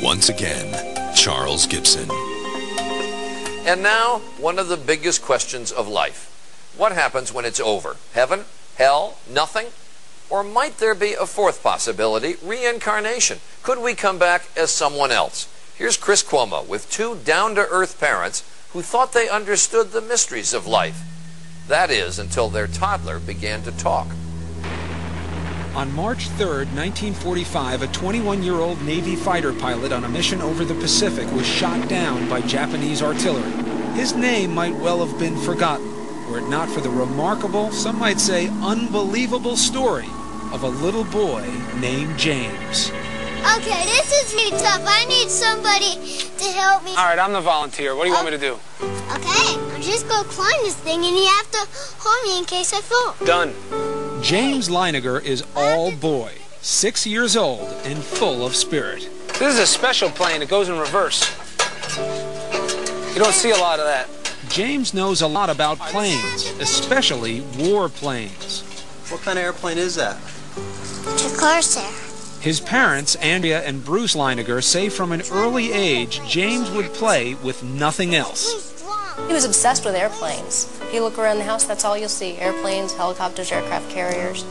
once again, Charles Gibson. And now, one of the biggest questions of life. What happens when it's over? Heaven? Hell? Nothing? Or might there be a fourth possibility, reincarnation? Could we come back as someone else? Here's Chris Cuomo with two down-to-earth parents who thought they understood the mysteries of life. That is, until their toddler began to talk. On March 3rd, 1945, a 21-year-old Navy fighter pilot on a mission over the Pacific was shot down by Japanese artillery. His name might well have been forgotten, were it not for the remarkable, some might say unbelievable story of a little boy named James. Okay, this is really tough. I need somebody to help me. All right, I'm the volunteer. What do you want me to do? Okay, I'm just going to climb this thing, and you have to hold me in case I fall. Done. James Leiniger is all boy, 6 years old, and full of spirit. This is a special plane. It goes in reverse. You don't see a lot of that. James knows a lot about planes, especially war planes. What kind of airplane is that? It's a Corsair. His parents, Andrea and Bruce Leiniger, say from an early age James would play with nothing else. He was obsessed with airplanes. If you look around the house, that's all you'll see. Airplanes, helicopters, aircraft carriers.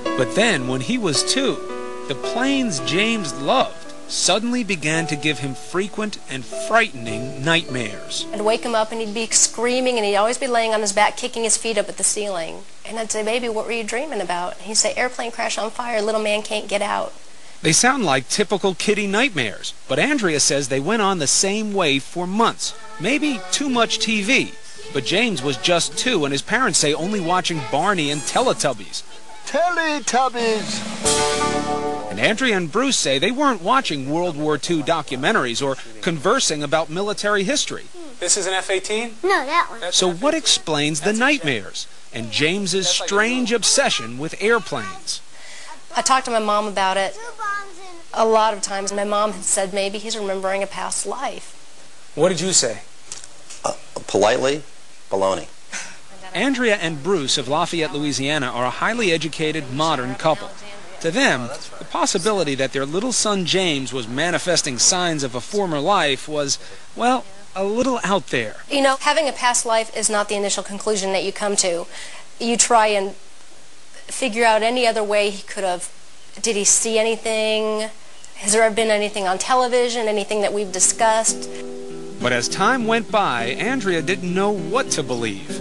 But then, when he was 2, the planes James loved suddenly began to give him frequent and frightening nightmares. I'd wake him up and he'd be screaming, and he'd always be laying on his back, kicking his feet up at the ceiling. And I'd say, "Baby, what were you dreaming about?" And he'd say, "Airplane crash on fire, little man can't get out." They sound like typical kiddie nightmares, but Andrea says they went on the same way for months. Maybe too much TV. But James was just 2, and his parents say only watching Barney and Teletubbies. Teletubbies! And Andrea and Bruce say they weren't watching World War II documentaries or conversing about military history. This is an F-18? No, that one. So what explains the nightmares and James's strange obsession with airplanes? I talked to my mom about it a lot of times. My mom had said maybe he's remembering a past life. What did you say? Politely, baloney. Andrea and Bruce of Lafayette, Louisiana are a highly educated, modern couple. To them, the possibility that their little son James was manifesting signs of a former life was, well, a little out there. You know, having a past life is not the initial conclusion that you come to. You try and figure out any other way he could have. Did he see anything? Has there been anything on television, anything that we've discussed? But as time went by, Andrea didn't know what to believe.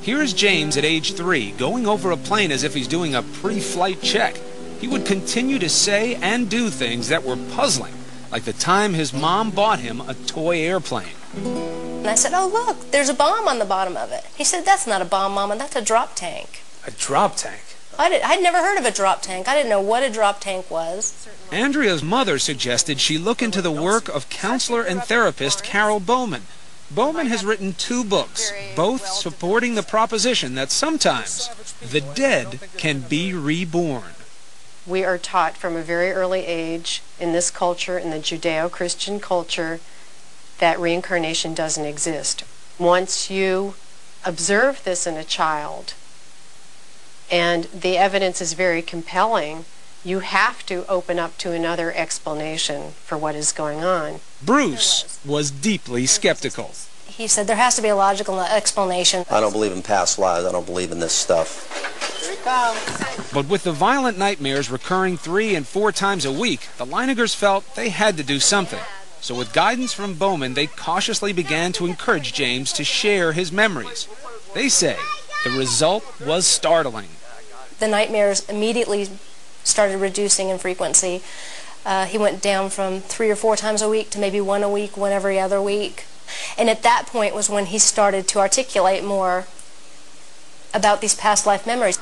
Here's James at age 3, going over a plane as if he's doing a pre-flight check. He would continue to say and do things that were puzzling, like the time his mom bought him a toy airplane. And I said, "Oh, look, there's a bomb on the bottom of it." He said, "That's not a bomb, Mama, that's a drop tank." A drop tank? I'd never heard of a drop tank. I didn't know what a drop tank was. Andrea's mother suggested she look into the work of counselor and therapist Carol Bowman. Bowman has written 2 books, both supporting the proposition that sometimes the dead can be reborn. We are taught from a very early age in this culture, in the Judeo-Christian culture, that reincarnation doesn't exist. Once you observe this in a child, and the evidence is very compelling, you have to open up to another explanation for what is going on. Bruce was deeply skeptical. He said there has to be a logical explanation. I don't believe in past lives. I don't believe in this stuff. But with the violent nightmares recurring 3 and 4 times a week, the Leinigers felt they had to do something. So with guidance from Bowman, they cautiously began to encourage James to share his memories. They say the result was startling. The nightmares immediately started reducing in frequency. He went down from 3 or 4 times a week to maybe 1 a week, 1 every other week. And at that point was when he started to articulate more about these past life memories.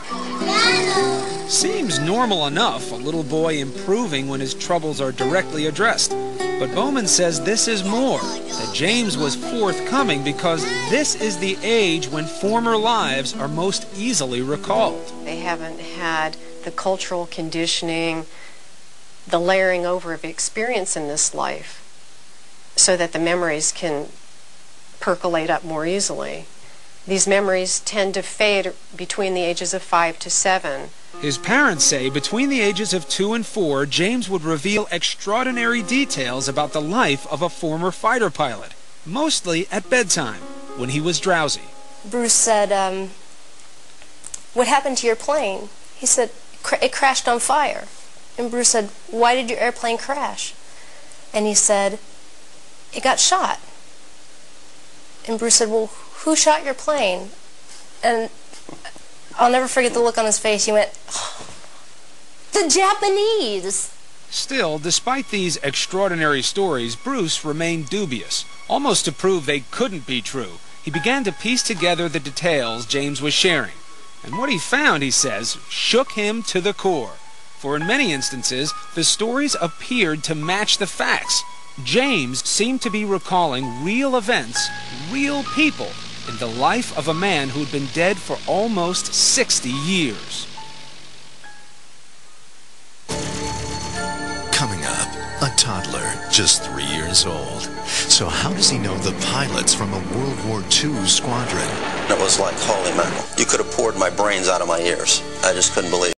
Seems normal enough, a little boy improving when his troubles are directly addressed. But Bowman says this is more, that James was forthcoming because this is the age when former lives are most easily recalled. They haven't had the cultural conditioning, the layering over of experience in this life, so that the memories can percolate up more easily. These memories tend to fade between the ages of 5 to 7. His parents say between the ages of 2 and 4, James would reveal extraordinary details about the life of a former fighter pilot, mostly at bedtime, when he was drowsy. Bruce said, "What happened to your plane?" He said, "It crashed on fire." And Bruce said, "Why did your airplane crash?" And he said, "It got shot." And Bruce said, "Well, who shot your plane?" And I'll never forget the look on his face. He went, "Oh, the Japanese!" Still, despite these extraordinary stories, Bruce remained dubious. Almost to prove they couldn't be true, he began to piece together the details James was sharing. And what he found, he says, shook him to the core. For in many instances, the stories appeared to match the facts. James seemed to be recalling real events, real people, in the life of a man who'd been dead for almost 60 years. Coming up, a toddler, just 3 years old. So how does he know the pilots from a World War II squadron? It was like, holy mackerel. You could have poured my brains out of my ears. I just couldn't believe it.